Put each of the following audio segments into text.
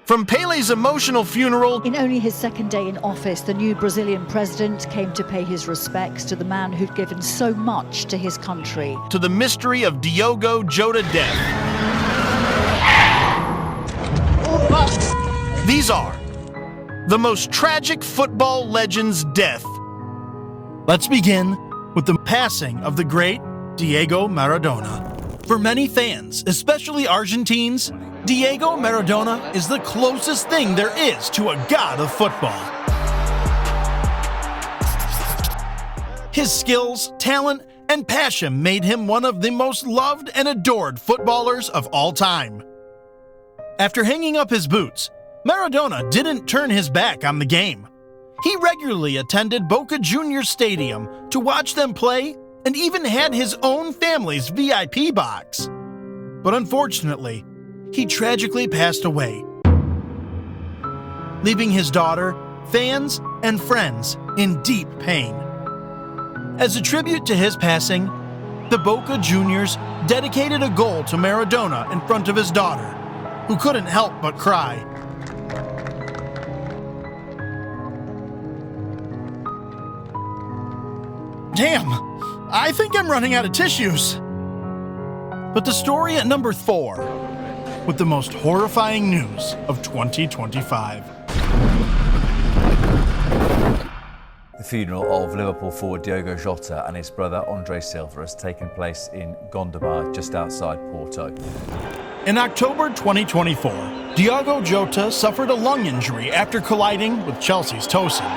From Pele's emotional funeral, in only his second day in office, the new Brazilian president came to pay his respects to the man who'd given so much to his country, to the mystery of Diogo Jota Death. These are the most tragic football legend's death. Let's begin with the passing of the great Diego Maradona. For many fans, especially Argentines, Diego Maradona is the closest thing there is to a god of football. His skills, talent, and passion made him one of the most loved and adored footballers of all time. After hanging up his boots, Maradona didn't turn his back on the game. He regularly attended Boca Juniors Stadium to watch them play and even had his own family's VIP box. But unfortunately, he tragically passed away, leaving his daughter, fans, and friends in deep pain. As a tribute to his passing, the Boca Juniors dedicated a goal to Maradona in front of his daughter, who couldn't help but cry. Damn, I think I'm running out of tissues. But the story at number 4, with the most horrifying news of 2025. The funeral of Liverpool forward Diogo Jota and his brother Andreas Escobar has taken place in Gondomar, just outside Porto. In October 2024, Diogo Jota suffered a lung injury after colliding with Chelsea's Tosin.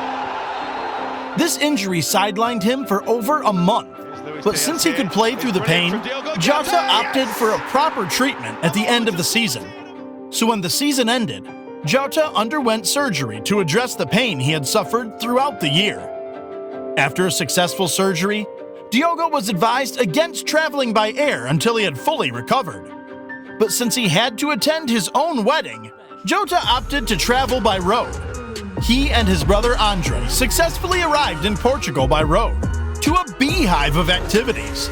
This injury sidelined him for over a month, but since he could play through the pain, Jota opted for a proper treatment at the end of the season. So when the season ended, Jota underwent surgery to address the pain he had suffered throughout the year. After a successful surgery, Diogo was advised against traveling by air until he had fully recovered. But since he had to attend his own wedding, Jota opted to travel by road. He and his brother Andre successfully arrived in Portugal by road, to a beehive of activities.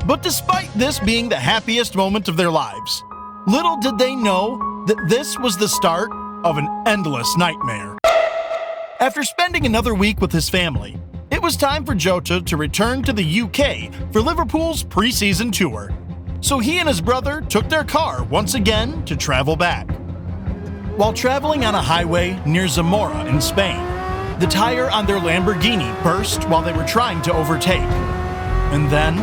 But despite this being the happiest moment of their lives, little did they know that this was the start of an endless nightmare. After spending another week with his family, it was time for Jota to return to the UK for Liverpool's pre-season tour. So he and his brother took their car once again to travel back. While traveling on a highway near Zamora in Spain, the tire on their Lamborghini burst while they were trying to overtake. And then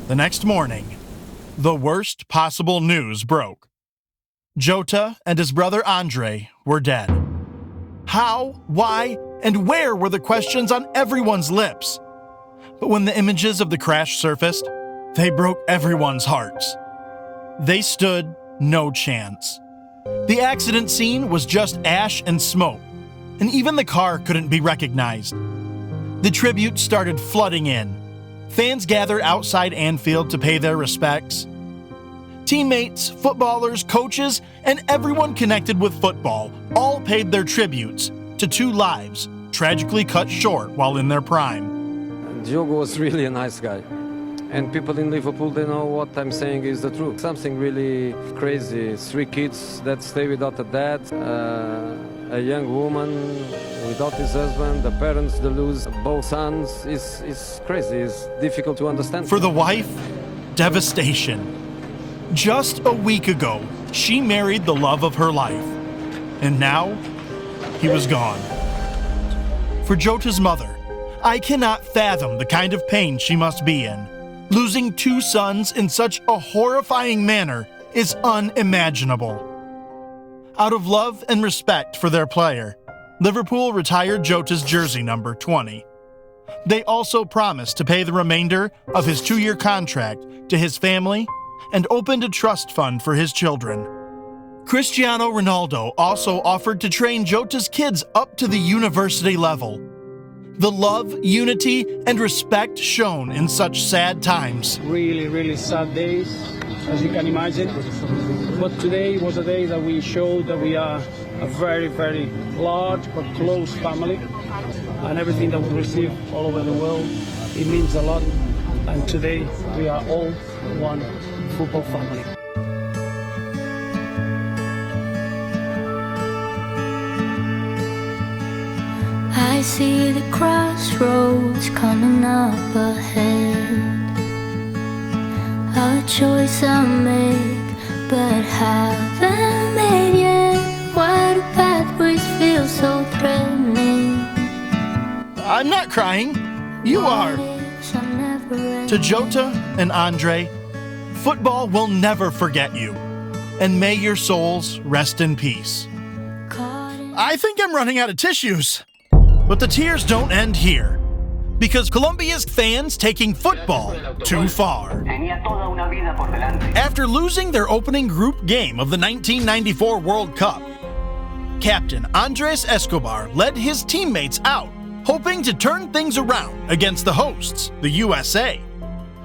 the next morning, the worst possible news broke. Jota and his brother Andre were dead. How, why, and where were the questions on everyone's lips? But when the images of the crash surfaced, they broke everyone's hearts. They stood no chance. The accident scene was just ash and smoke, and even the car couldn't be recognized. The tributes started flooding in. Fans gathered outside Anfield to pay their respects. Teammates, footballers, coaches, and everyone connected with football all paid their tributes to two lives tragically cut short while in their prime. Diogo was really a nice guy. And people in Liverpool, they know what I'm saying is the truth. Something really crazy. 3 kids that stay without a dad, a young woman without his husband, the parents that lose both sons. It's crazy. It's difficult to understand. For the wife, devastation. Just a week ago, she married the love of her life. And now, he was gone. For Jota's mother, I cannot fathom the kind of pain she must be in. Losing 2 sons in such a horrifying manner is unimaginable. Out of love and respect for their player, Liverpool retired Jota's jersey number 20. They also promised to pay the remainder of his 2-year contract to his family and opened a trust fund for his children. Cristiano Ronaldo also offered to train Jota's kids up to the university level. The love, unity, and respect shown in such sad times. Really, really sad days, as you can imagine. But today was a day that we showed that we are a very, very large but close family. And everything that we receive all over the world, it means a lot. And today we are all one football family. I see the crossroads coming up ahead. A choice I'll make, but haven't made yet. Why do pathways feel so threatening? I'm not crying. You are. To Jota and Andre, football will never forget you. And may your souls rest in peace. I think I'm running out of tissues. But the tears don't end here, because Colombia's fans taking football too far. After losing their opening group game of the 1994 World Cup, Captain Andreas Escobar led his teammates out, hoping to turn things around against the hosts, the USA.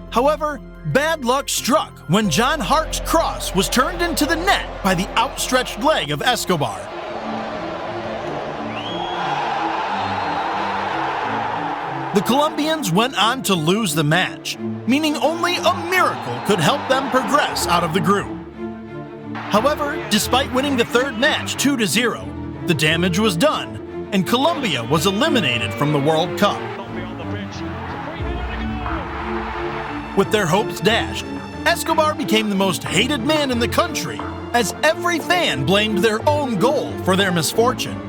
However, bad luck struck when John Hart's cross was turned into the net by the outstretched leg of Escobar. The Colombians went on to lose the match, meaning only a miracle could help them progress out of the group. However, despite winning the third match 2-0, the damage was done, and Colombia was eliminated from the World Cup. With their hopes dashed, Escobar became the most hated man in the country, as every fan blamed their own goal for their misfortune.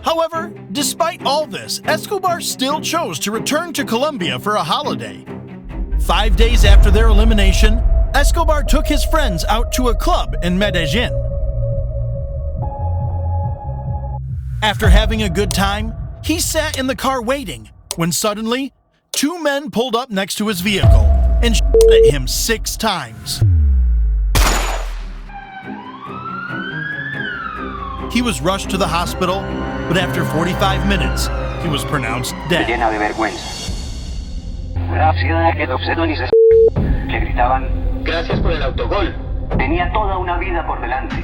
However, despite all this, Escobar still chose to return to Colombia for a holiday. 5 days after their elimination, Escobar took his friends out to a club in Medellin. After having a good time, he sat in the car waiting, when suddenly, 2 men pulled up next to his vehicle and shot at him 6 times. He was rushed to the hospital, but after 45 minutes, he was pronounced dead. Llena de vergüenza. Que gritaban, gracias por el autogol. Tenía toda una vida por delante.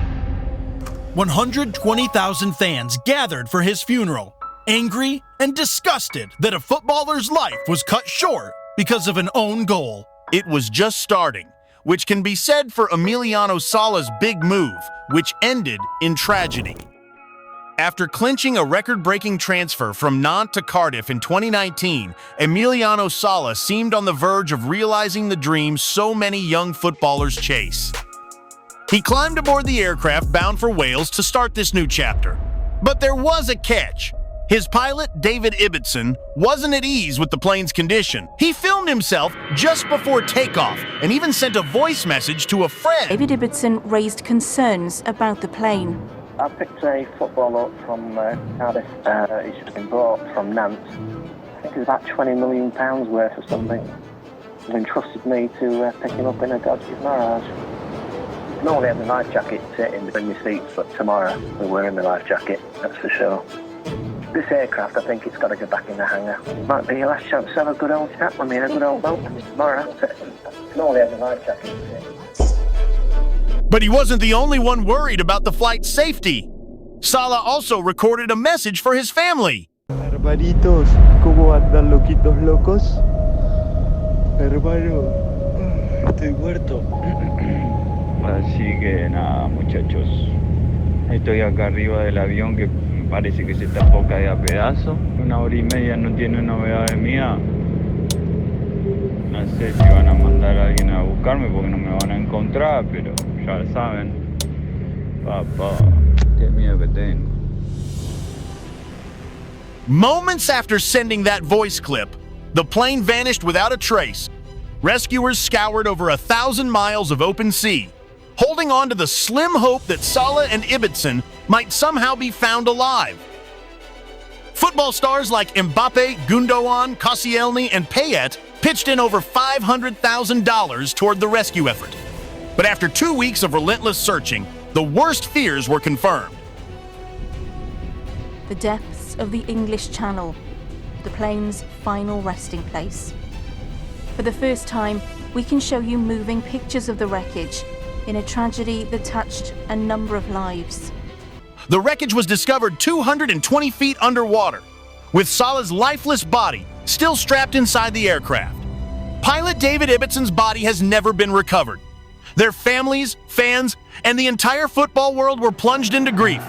120,000 fans gathered for his funeral, angry and disgusted that a footballer's life was cut short because of an own goal. It was just starting, which can be said for Emiliano Sala's big move, which ended in tragedy. After clinching a record-breaking transfer from Nantes to Cardiff in 2019, Emiliano Sala seemed on the verge of realizing the dream so many young footballers chase. He climbed aboard the aircraft bound for Wales to start this new chapter. But there was a catch. His pilot, David Ibbotson, wasn't at ease with the plane's condition. He filmed himself just before takeoff and even sent a voice message to a friend. David Ibbotson raised concerns about the plane. I picked a footballer up from Cardiff. He's just been brought from Nantes. I think it's about £20 million worth or something. They've entrusted me to pick him up in a dodgy Mirage. Normally I have a life jacket in between my seats, but tomorrow we're wearing the life jacket, that's for sure. This aircraft, I think it's got to go back in the hangar. Might be your last chance to have a good old chat with me in a good old boat. Tomorrow, normally I have a life jacket. But he wasn't the only one worried about the flight's safety. Sala also recorded a message for his family. Hermanitos, ¿cómo andan loquitos locos? Hermano, estoy muerto. Así que nada, muchachos. Estoy acá arriba del avión que parece que se está poca de a pedazo. 1 hora y media no tiene novedades mías. No sé si van a mandar a alguien a buscarme porque no me van a encontrar, pero ya lo saben. Papá, qué miedo que tengo. Moments after sending that voice clip, the plane vanished without a trace. Rescuers scoured over 1,000 miles of open sea, holding on to the slim hope that Sala and Ibbotson might somehow be found alive. Football stars like Mbappe, Gundogan, Koscielny, and Payet pitched in over $500,000 toward the rescue effort. But after 2 weeks of relentless searching, The worst fears were confirmed. The depths of the English Channel, the plane's final resting place. For the first time, we can show you moving pictures of the wreckage in a tragedy that touched a number of lives. The wreckage was discovered 220 feet underwater, with Sala's lifeless body still strapped inside the aircraft. Pilot David Ibbotson's body has never been recovered. Their families, fans, and the entire football world were plunged into grief.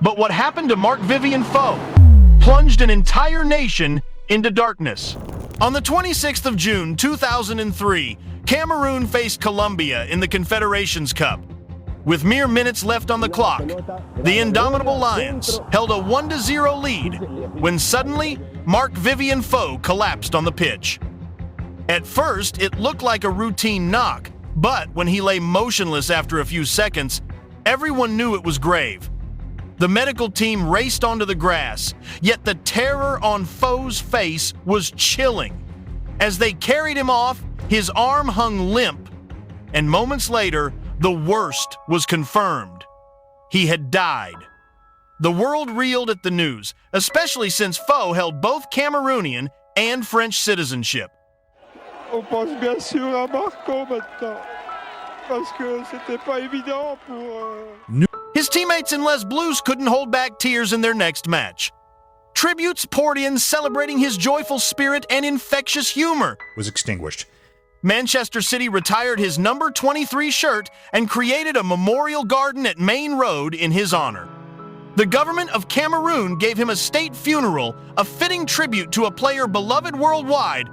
But what happened to Mark-Vivien Foe plunged an entire nation into darkness. On the 26th of June, 2003, Cameroon faced Colombia in the Confederations Cup. With mere minutes left on the clock, the indomitable Lions held a 1-0 lead when suddenly Mark-Vivien Foe collapsed on the pitch. At first, it looked like a routine knock, but when he lay motionless after a few seconds, everyone knew it was grave. The medical team raced onto the grass, yet the terror on Foe's face was chilling. As they carried him off, his arm hung limp, and moments later, the worst was confirmed. He had died. The world reeled at the news, especially since Foe held both Cameroonian and French citizenship. On pense bien sûr à Marco maintenant, parce que c'était pas évident pour... His teammates in Les Blues couldn't hold back tears in their next match. Tributes poured in celebrating his joyful spirit and infectious humor. Was extinguished. Manchester City retired his number 23 shirt and created a memorial garden at Main Road in his honor. The government of Cameroon gave him a state funeral, a fitting tribute to a player beloved worldwide